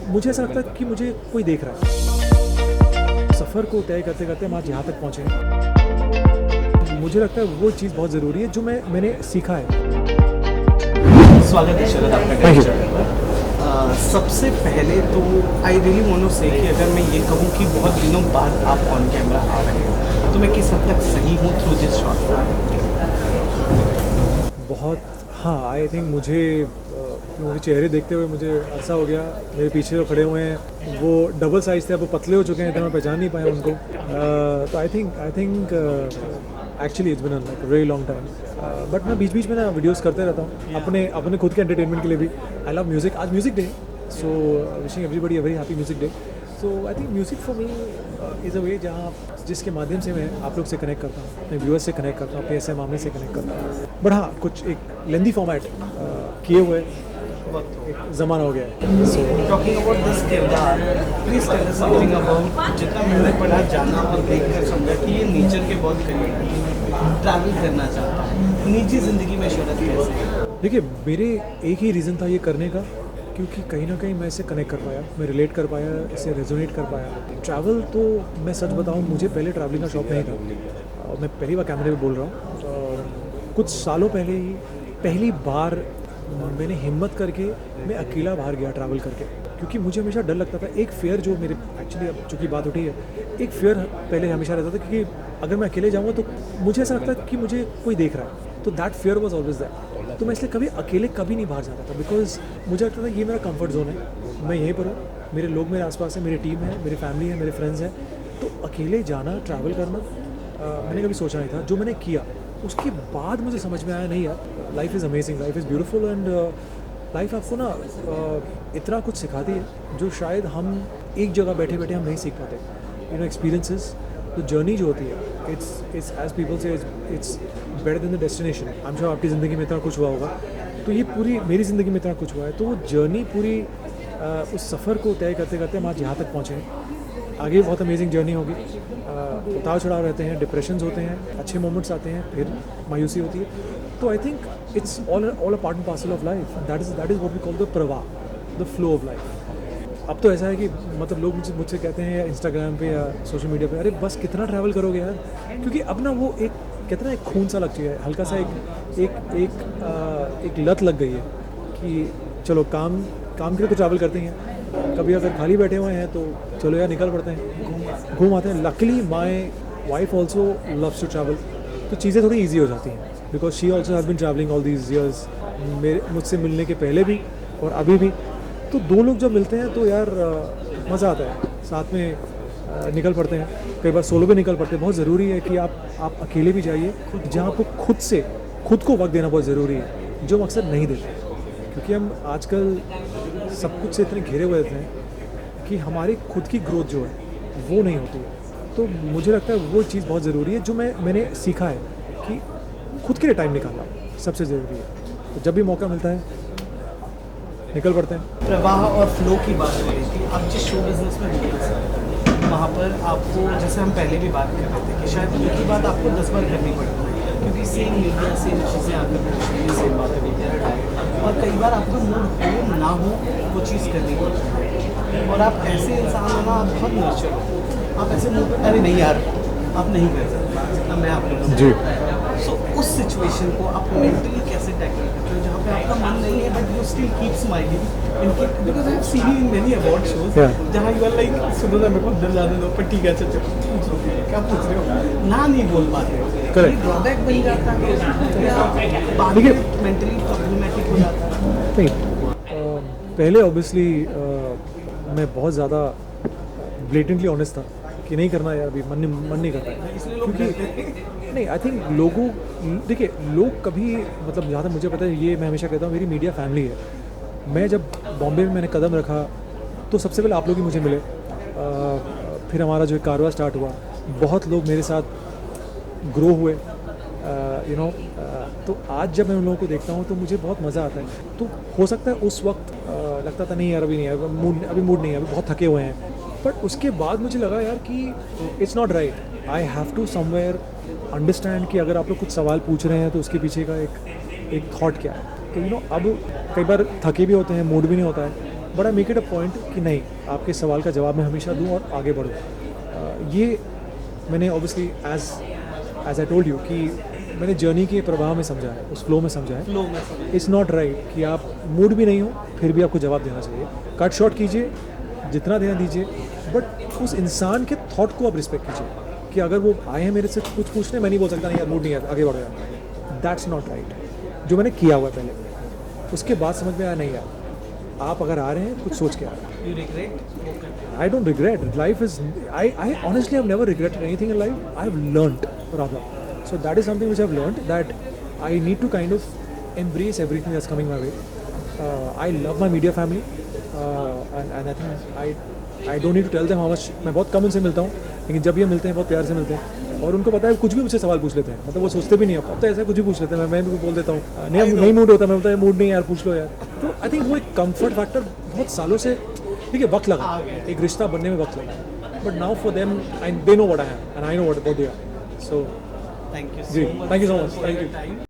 मुझे ऐसा लगता है कि मुझे कोई देख रहा है। सफ़र को तय करते करते हम आज यहाँ तक पहुँचे हैं। मुझे लगता है वो चीज़ बहुत ज़रूरी है जो मैंने सीखा है। स्वागत है शरद आपका टेलीविजन पर। सबसे पहले तो आई रियली वांट टू से कि अगर मैं ये कहूँ कि बहुत दिनों बाद आप ऑन कैमरा आ रहे हो तो मैं किस हद तक सही हूँ थ्रू दिस शॉट। बहुत हाँ, आई थिंक मुझे चेहरे देखते हुए मुझे अरसा हो गया। मेरे पीछे जो खड़े हुए हैं वो डबल साइज़ थे, अब वो पतले हो चुके हैं तो मैं पहचान नहीं पाया उनको। तो I think actually it's been like very long time. But मैं बीच बीच में ना वीडियोस करते रहता हूँ अपने खुद के एंटरटेनमेंट के लिए भी। I love music. आज music day, so wishing everybody a very happy music day. So I think music for me is a way जहाँ जिसके माध्यम से मैं आप लोग से कनेक्ट करता हूँ, अपने व्यूअर्स से कनेक्ट करता हूँ, अपने ऐसे मामले से कनेक्ट करता हूँ। बट हाँ, कुछ एक लेंदी फॉर्मेट किए हुए एक ज़माना हो गया है। सो टॉकिंग अबाउट दिस किरदार, please tell us something about जितना मैंने पढ़ा, जाना और देखकर समझा कि ये नेचर के बहुत करीब है, ट्रैवल करना चाहता है। निजी ज़िंदगी में शरद कैसे है? देखिए, मेरे एक ही रीज़न था ये करने का, क्योंकि कहीं ना कहीं मैं इससे कनेक्ट कर पाया, मैं रिलेट कर पाया, इससे रेजोनेट कर पाया। ट्रैवल तो मैं सच बताऊं, मुझे पहले ट्रैवलिंग का शौक नहीं था। और मैं पहली बार कैमरे में बोल रहा हूँ। कुछ सालों पहले ही पहली बार मैंने हिम्मत करके मैं अकेला बाहर गया ट्रैवल करके, क्योंकि मुझे हमेशा डर लगता था। एक फेयर जो मेरे एक्चुअली अब चूँकि बात उठी है, एक फेयर पहले हमेशा रहता था कि अगर मैं अकेले जाऊँगा तो मुझे ऐसा लगता है कि मुझे कोई देख रहा है। तो that fair was always that. तो मैं इसलिए कभी अकेले कभी नहीं बाहर जाता था, बिकॉज मुझे लगता था ये मेरा कंफर्ट जोन है, मैं यहीं पर हूँ, मेरे लोग मेरे आसपास हैं, मेरी टीम है, मेरी फैमिली है, मेरे फ्रेंड्स हैं। तो अकेले जाना, ट्रैवल करना मैंने कभी सोचा नहीं था। जो मैंने किया उसके बाद मुझे समझ में आया, नहीं यार, life is amazing, life is beautiful. And life आपको ना इतना कुछ सिखाती है जो शायद हम एक जगह बैठे बैठे हम नहीं सीख पाते। यू नो, एक्सपीरियंसेस, तो जर्नी जो होती है, इट्स एज पीपल से it's better than the destination. I am sure आपकी ज़िंदगी में इतना कुछ हुआ होगा, तो ये पूरी मेरी ज़िंदगी में इतना कुछ हुआ है। तो वो जर्नी पूरी उस सफ़र को तय करते करते हम आज यहाँ तक पहुँचे हैं। आगे बहुत अमेजिंग जर्नी होगी। उतार चढ़ाव रहते हैं, डिप्रेशंस होते हैं, अच्छे मोमेंट्स आते हैं, फिर मायूसी होती है। तो I think it's all a part and parcel of life. That is what we call the प्रवाह, द फ्लो ऑफ लाइफ। अब तो ऐसा है कि मतलब लोग मुझसे कहते हैं या इंस्टाग्राम पे या सोशल मीडिया पे, अरे बस कितना ट्रैवल करोगे यार, क्योंकि अब ना वो एक कहते ना एक खून सा लग चुका है, हल्का सा एक लत लग गई है कि चलो काम के लिए तो ट्रैवल करते ही हैं, कभी अगर खाली बैठे हुए हैं तो चलो यार निकल पड़ते हैं, घूम आते हैं। Luckily my wife also loves to travel, तो चीज़ें थोड़ी ईजी हो जाती हैं, because she also has been travelling all these years, मुझसे मिलने के पहले भी और अभी भी। तो दो लोग जब मिलते हैं तो यार मज़ा आता है, साथ में निकल पड़ते हैं, कई बार सोलो भी निकल पड़ते हैं। बहुत ज़रूरी है कि आप अकेले भी जाइए, जहाँ आपको खुद को वक्त देना बहुत ज़रूरी है, जो हम अक्सर नहीं देते, क्योंकि हम आजकल सब कुछ से इतने घिरे हुए रहते हैं कि हमारी खुद की ग्रोथ जो है वो नहीं होती है। तो मुझे लगता है वो चीज़ बहुत ज़रूरी है जो मैंने सीखा है कि खुद के लिए टाइम निकालना सबसे ज़रूरी है। तो जब भी मौका मिलता है निकल पड़ते हैं। प्रवाह और फ्लो की बात हो रही थी, आप जिस शो बिजनेस में हैं वहाँ पर आपको, जैसे हम पहले भी बात कर रहे थे कि शायद एक ही बात आपको 10 बार करनी पड़ती है, क्योंकि सेम मीडिया सेम चीज़ें आकर पूछती, सेम बातें होती हैं, और कई बार आपका मूड हो ना हो वो चीज़ करनी पड़ती है। और आप ऐसे इंसान हो ना, आप बहुत नर्चर हो, आप ऐसे मूड पर अरे नहीं यार आप नहीं कर सकते जितना मैं आप लोगों जी। सो उस सिचुएशन को आप मेंटली कैसे टैकल करते हो जहाँ पे आपका मन नहीं है but you still keep smiling इनके, because I have seen you in many award shows जहाँ यू आर लाइक सुनो ना, मेरे को अंदर जाने दो, पर ठीक है अच्छा पूछ लो क्या पूछ रहे हो, ना नहीं बोल पाते हो, Correct. ड्रॉबैक बन जाता है या बाद में मेंटली प्रॉब्लमेटिक हो जाता है? नहीं, पहले ऑब्वियसली मैं बहुत ज़्यादा ब्लेटेंटली ऑनेस्ट था कि नहीं करना यार, अभी मन नहीं कर रहा है, इसलिए लोग क्योंकि नहीं, आई थिंक लोगों, देखिए लोग कभी मतलब ज़्यादा मुझे पता है, ये मैं हमेशा कहता हूँ मेरी मीडिया फैमिली है। मैं जब बॉम्बे में मैंने कदम रखा तो सबसे पहले आप लोग ही मुझे मिले, फिर हमारा जो कारवा स्टार्ट हुआ, बहुत लोग मेरे साथ ग्रो हुए, यू नो। तो आज जब मैं उन लोगों को देखता हूँ तो मुझे बहुत मज़ा आता है। तो हो सकता है उस वक्त लगता था नहीं यार अभी नहीं है, अभी मूड नहीं है, अभी बहुत थके हुए हैं, बट उसके बाद मुझे लगा यार कि it's not right, I have to somewhere understand कि अगर आप लोग कुछ सवाल पूछ रहे हैं तो उसके पीछे का एक थॉट क्या है। तो यू नो, अब कई बार थके भी होते हैं, मूड भी नहीं होता है, but I make it a point कि नहीं, आपके सवाल का जवाब मैं हमेशा दूँ और आगे बढ़ूँ। ये मैंने obviously as I told you कि मैंने जर्नी के प्रवाह में समझा है, उस फ्लो में समझा है। फ्लो में समझ इट्स नॉट राइट कि आप मूड भी नहीं हो फिर भी आपको जवाब देना चाहिए। कट शॉर्ट कीजिए, जितना देना दीजिए, बट उस इंसान के थॉट को आप रिस्पेक्ट कीजिए कि अगर वो आए हैं मेरे से कुछ पूछने, मैं नहीं बोल सकता नहीं यार मूड नहीं है आगे बढ़ो यार, दैट्स नॉट राइट। जो मैंने किया हुआ है पहले, उसके बाद समझ में आया नहीं यार, आप अगर आ रहे हैं कुछ सोच के आ रहे हैं। You regret. I don't regret. Life is. I honestly have never regretted anything in life. I've learned rather. So that is something which I've learned, that I need to kind of embrace everything that's coming my way. I love my media family, and I think I don't need to tell them how much. मैं बहुत कम उनसे मिलता हूँ, लेकिन जब ये मिलते हैं बहुत प्यार से मिलते हैं, और उनको पता है कुछ भी मुझसे सवाल पूछ लेते हैं, मतलब वो सोचते भी नहीं है, अब तो ऐसा कुछ भी पूछ लेते हैं, मैं भी बोल देता हूँ नहीं मूड होता, मैं बोलता है मूड नहीं यार पूछ लो यार। तो आई थिंक वो एक कंफर्ट फैक्टर बहुत सालों से, ठीक है, वक्त लगा, एक रिश्ता बनने में वक्त लगा, but now for them they know what I am and I know what they are. So thank you ji, so much. thank you so much. For Thank your you. Time.